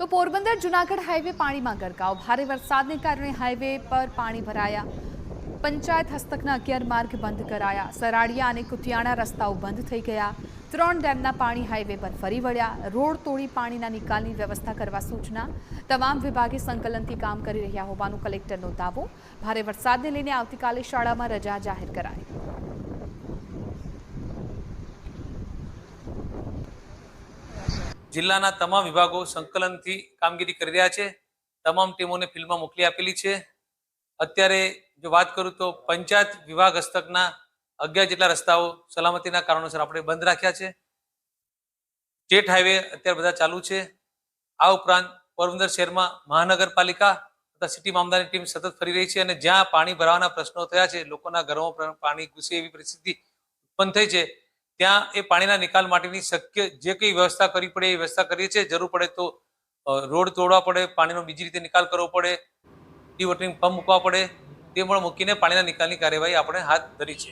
તો પોરબંદર જુનાગઢ હાઈવે પાણીમાં ગરકાવ। ભારે વરસાદને કારણે હાઈવે પર પાણી ભરાયા। પંચાયત હસ્તકના 11 માર્ગ બંધ કરાયા। સરાડિયા અને કુતિયાણા રસ્તાઓ બંધ થઈ ગયા। 3 ડેમના પાણી હાઈવે પર ફરી વળ્યા। રોડ તોડી પાણીના નિકાલની વ્યવસ્થા કરવા સૂચના। તમામ વિભાગે સંકલનથી કામ કરી રહ્યા હોવાનો કલેક્ટરનો દાવો। ભારે વરસાદને લઈને આવતીકાલે શાળામાં રજા જાહેર કરાઈ। જિલ્લાના તમામ વિભાગો સંકલનથી કામગીરી કરી રહ્યા છે। તમામ ટીમોને ફિલ્ડમાં મોકલી આપેલી છે। અત્યારે જો વાત કરું તો પંચાયત વિભાગ હસ્તકના 11 જેટલા રસ્તાઓ સલામતીના કારણોસર આપણે બંધ રાખ્યા છે। સ્ટેટ હાઈવે અત્યારે બધા ચાલુ છે। આ ઉપરાંત પોરબંદર શહેરમાં મહાનગરપાલિકા તથા સિટી મામદારની ટીમ સતત ફરી રહી છે અને જ્યાં પાણી ભરાવાના પ્રશ્નો થયા છે, લોકોના ઘરોમાં પાણી ઘૂસે એવી પરિસ્થિતિ ઉત્પન્ન થઈ છે, ત્યાં એ પાણીના નિકાલ માટેની શક્ય જે કંઈ વ્યવસ્થા કરવી પડે એ વ્યવસ્થા કરીએ છીએ। જરૂર પડે તો રોડ તોડવા પડે, પાણીનો બીજી રીતે નિકાલ કરવો પડે, ડિવોટરિંગ પંપ મૂકવા પડે, તે પણ મૂકીને પાણીના નિકાલની કાર્યવાહી આપણે હાથ ધરી છે।